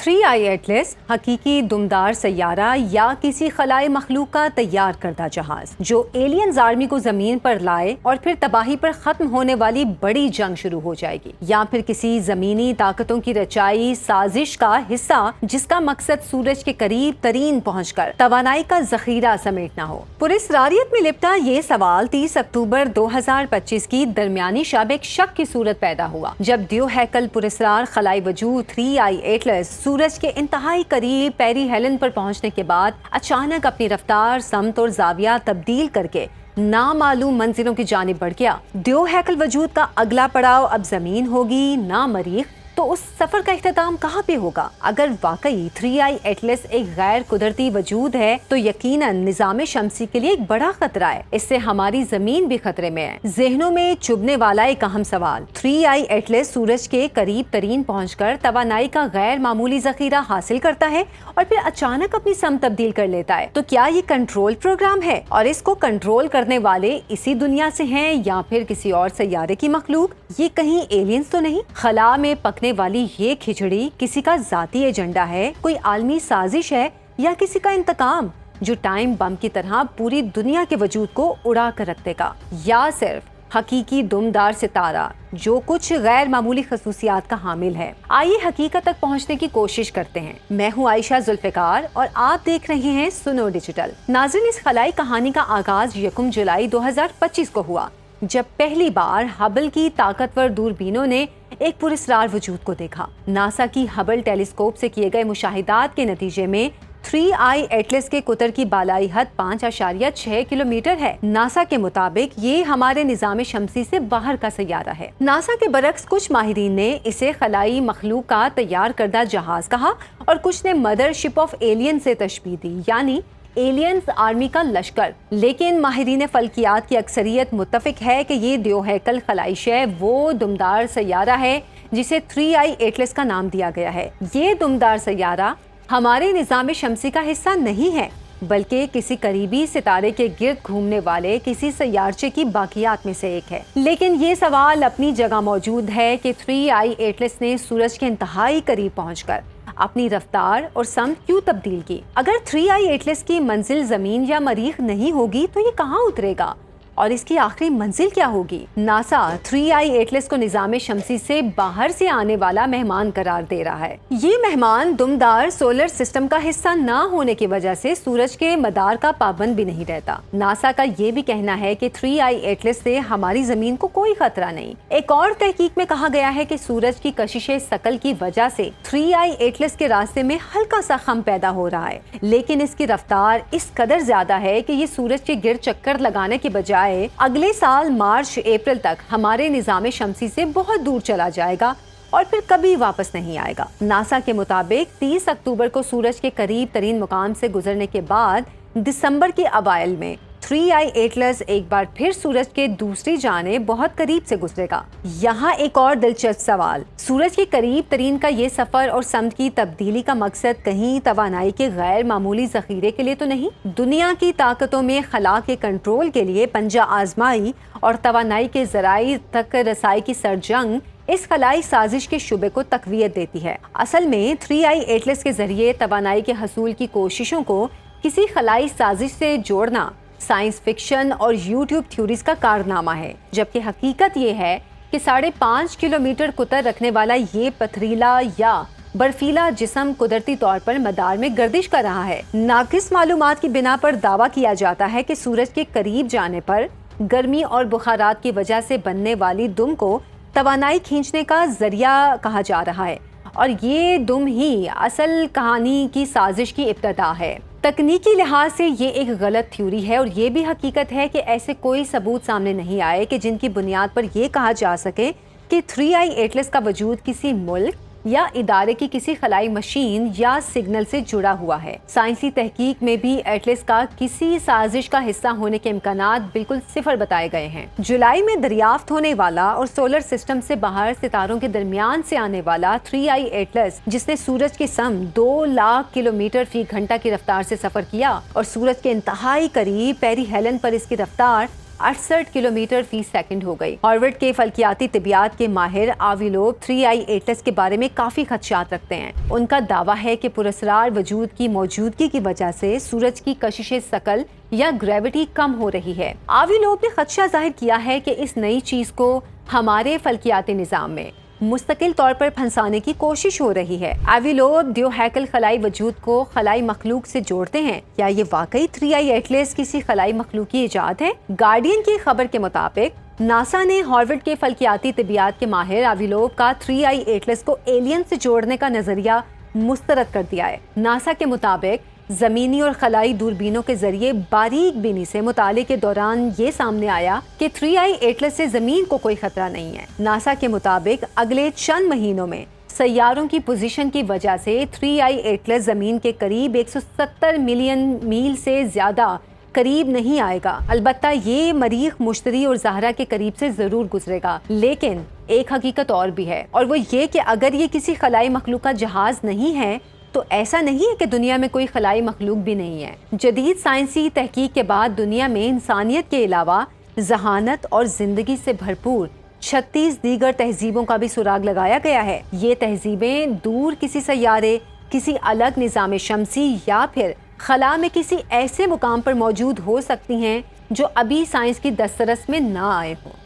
3 आई Atlas हकीकी दुमदार सैयारा या किसी खलाई मखलूक का तैयार करदा जहाज जो एलियंस आर्मी को जमीन पर लाए और फिर तबाही पर खत्म होने वाली बड़ी जंग शुरू हो जाएगी, या फिर किसी जमीनी ताकतों की रचाई साजिश का हिस्सा जिसका मकसद सूरज के करीब तरीन पहुंचकर तवानाई का जखीरा समेटना हो। पुरस्रारियत में लिपटा ये सवाल 30 अक्टूबर 2025 की दरमियानी शब एक शक की सूरत पैदा हुआ जब द्यो हैकल पुरस्रार खलाई वजूद 3 आई एटलस सूरज के इंतहाई करीब पेरी हेलन पर पहुंचने के बाद अचानक अपनी रफ्तार, समत और जाविया तब्दील करके नामालूम मंजिलों की जानिब बढ़ गया। द्यो हैकल वजूद का अगला पड़ाव अब जमीन होगी ना मरीख, तो उस सफर का इख्तिताम कहाँ पे होगा? अगर वाकई 3 आई एटलस एक गैर कुदरती वजूद है तो यकीनन निजाम शमसी के लिए एक बड़ा खतरा है। इससे हमारी जमीन भी खतरे में है। जहनों में चुभने वाला एक अहम सवाल, 3 आई एटलस सूरज के करीब तरीन पहुंचकर तवानाई का गैर मामूली जखीरा हासिल करता है और फिर अचानक अपनी समत तब्दील कर लेता है, तो क्या ये कंट्रोल प्रोग्राम है और इसको कंट्रोल करने वाले इसी दुनिया से हैं या फिर किसी और सैयारे की मखलूक? ये कहीं एलियंस तो नहीं? खला में पकने वाली ये खिचड़ी किसी का जाती एजेंडा है, कोई आलमी साजिश है या किसी का इंतकाम जो टाइम बम की तरह पूरी दुनिया के वजूद को उड़ा कर रख देगा, या सिर्फ हकीकी दुमदार सितारा जो कुछ गैर मामूली खसूसियात का हामिल है? आइए हकीकत तक पहुंचने की कोशिश करते हैं। मैं हूं आयशा जुल्फिकार और आप देख रहे हैं सुनो डिजिटल। नाज़रीन, इस खलाई कहानी का आगाज 1 जुलाई 2025 को हुआ जब पहली बार हबल की ताकतवर दूरबीनों ने एक पुरस्रार वजूद को देखा। नासा की हबल टेलीस्कोप से किए गए मुशाहिदात के नतीजे में 3 आई एटलस के कुतर की बालाई हद 5.6 किलोमीटर है। नासा के मुताबिक ये हमारे निजाम शमसी से बाहर का सैयारा है। नासा के बरक्स कुछ माहिरीन ने इसे खलाई मखलूक का तैयार करदा जहाज कहा और कुछ ने मदरशिप ऑफ एलियन से तशबीह दी, यानी एलियंस आर्मी का लश्कर। लेकिन माहिरीन फल्कियात की अक्सरियत मुत्तफिक है कि ये द्यो हैकल खलाई शय वो दुमदार सैयारा है जिसे 3 आई एटलस का नाम दिया गया है। ये दुमदार सैयारा हमारे निजाम शमसी का हिस्सा नहीं है, बल्कि किसी करीबी सितारे के गिर्द घूमने वाले किसी सैयारचे की बाकियात में से एक है। लेकिन ये सवाल अपनी जगह मौजूद है कि 3 आई एटलस ने सूरज के इंतहाई करीब पहुंचकर अपनी रफ्तार और समत क्यों तब्दील की? अगर 3 आई एटलस की मंजिल जमीन या मरीख नहीं होगी तो ये कहाँ उतरेगा और इसकी आखिरी मंजिल क्या होगी? नासा 3 आई एटलस को निजाम शमसी से बाहर से आने वाला मेहमान करार दे रहा है। ये मेहमान दुमदार सोलर सिस्टम का हिस्सा ना होने की वजह से सूरज के मदार का पाबंद भी नहीं रहता। नासा का ये भी कहना है कि 3 आई एटलस से हमारी जमीन को कोई खतरा नहीं। एक और तहकीक में कहा गया है कि सूरज की कशिशे सकल की वजह से 3 आई एटलस के रास्ते में हल्का सा खम पैदा हो रहा है, लेकिन इसकी रफ्तार इस कदर ज्यादा है कि ये सूरज के गिर्द चक्कर लगाने के बजाय अगले साल मार्च अप्रैल तक हमारे निजाम शमसी से बहुत दूर चला जाएगा और फिर कभी वापस नहीं आएगा। नासा के मुताबिक 30 अक्टूबर को सूरज के करीब तरीन मुकाम से गुजरने के बाद दिसंबर के अवाइल में 3 आई एटलस एक बार फिर सूरज के दूसरी जानिब बहुत करीब से गुजरेगा। यहाँ एक और दिलचस्प सवाल, सूरज के करीब तरीन का ये सफर और समत की तब्दीली का मकसद कहीं तवानाई के गैर मामूली जखीरे के लिए तो नहीं? दुनिया की ताकतों में खला के कंट्रोल के लिए पंजा आजमाई और तवानाई के जराई तक रसाई की सरजंग इस खलाई साजिश के शुबे को तकवीत देती है। असल में 3 आई एटलस के जरिए तवानाई के हसूल की कोशिशों को किसी खलाई साजिश से जोड़ना साइंस फिक्शन और यूट्यूब थ्योरीज का कारनामा है, जबकि हकीकत ये है कि 5.5 किलोमीटर कुतर रखने वाला ये पथरीला या बर्फीला जिस्म कुदरती तौर पर मदार में गर्दिश कर रहा है। नाकिस मालूमात की बिना पर दावा किया जाता है कि सूरज के करीब जाने पर गर्मी और बुखारात की वजह से बनने वाली दुम को तवानाई खींचने का जरिया कहा जा रहा है और ये दुम ही असल कहानी की साजिश की इब्तदा है। तकनीकी लिहाज से ये एक गलत थ्योरी है और ये भी हकीकत है कि ऐसे कोई सबूत सामने नहीं आए कि जिनकी बुनियाद पर यह कहा जा सके कि 3 आई एटलस का वजूद किसी मुल्क या इदारे की किसी खलाई मशीन या सिग्नल से जुड़ा हुआ है। साइंसी तहकीक में भी एटलस का किसी साजिश का हिस्सा होने के इम्कानात बिल्कुल सिफर बताए गए हैं। जुलाई में दरियाफ्त होने वाला और सोलर सिस्टम से बाहर सितारों के दरमियान से आने वाला 3 आई एटलस, जिसने सूरज के सम 2 लाख किलोमीटर फी घंटा की रफ्तार से सफर किया और सूरज के इंतहाई करीब पेरी हेलन पर इसकी रफ्तार 68 किलोमीटर फी सेकंड हो गई। हार्वर्ड के फल्कियाती तिबियात के माहिर आविलोव 3i एटलस के बारे में काफी खदशात रखते हैं। उनका दावा है कि पुरस्रार वजूद की मौजूदगी की वजह से सूरज की कशिश शकल या ग्रेविटी कम हो रही है। आविलोव ने खदशा जाहिर किया है कि इस नई चीज को हमारे फल्कियाती निज़ाम में मुस्तकिल तौर पर फंसाने की कोशिश हो रही है। आविलोव द्योहैकल खलाई वजूद को खलाई मखलूक से जोड़ते हैं। क्या ये वाकई 3i एटलस किसी खलाई मखलूक की इजाद है? गार्डियन की खबर के मुताबिक नासा ने हार्वर्ड के फल्कियाती तिबियात के माहिर आविलोव का 3i एटलस को एलियन से जोड़ने का नजरिया मुस्तरद कर दिया है। नासा के मुताबिक जमीनी और खलाई दूरबीनों के जरिए बारीक बीनी से मुताले के दौरान ये सामने आया कि 3i एटलस से जमीन को कोई खतरा नहीं है। नासा के मुताबिक अगले चंद महीनों में सैयारों की पोजीशन की वजह से 3i एटलस जमीन के करीब 170 मिलियन मील से ज्यादा करीब नहीं आएगा। अलबत्ता ये मरीख मुश्तरी और ज़हरा के करीब से जरूर गुजरेगा। लेकिन एक हकीकत और भी है, और वो ये कि अगर ये किसी खलाई मखलूक का जहाज नहीं है तो ऐसा नहीं है कि दुनिया में कोई खलाई मखलूक भी नहीं है। जदीद साइंसी तहकीक के बाद दुनिया में इंसानियत के अलावा जहानत और जिंदगी से भरपूर 36 दीगर तहजीबों का भी सुराग लगाया गया है। ये तहजीबें दूर किसी सैयारे, किसी अलग निज़ाम शमसी या फिर खला में किसी ऐसे मुकाम पर मौजूद हो सकती हैं जो अभी साइंस की दस्तरस में ना आए हों।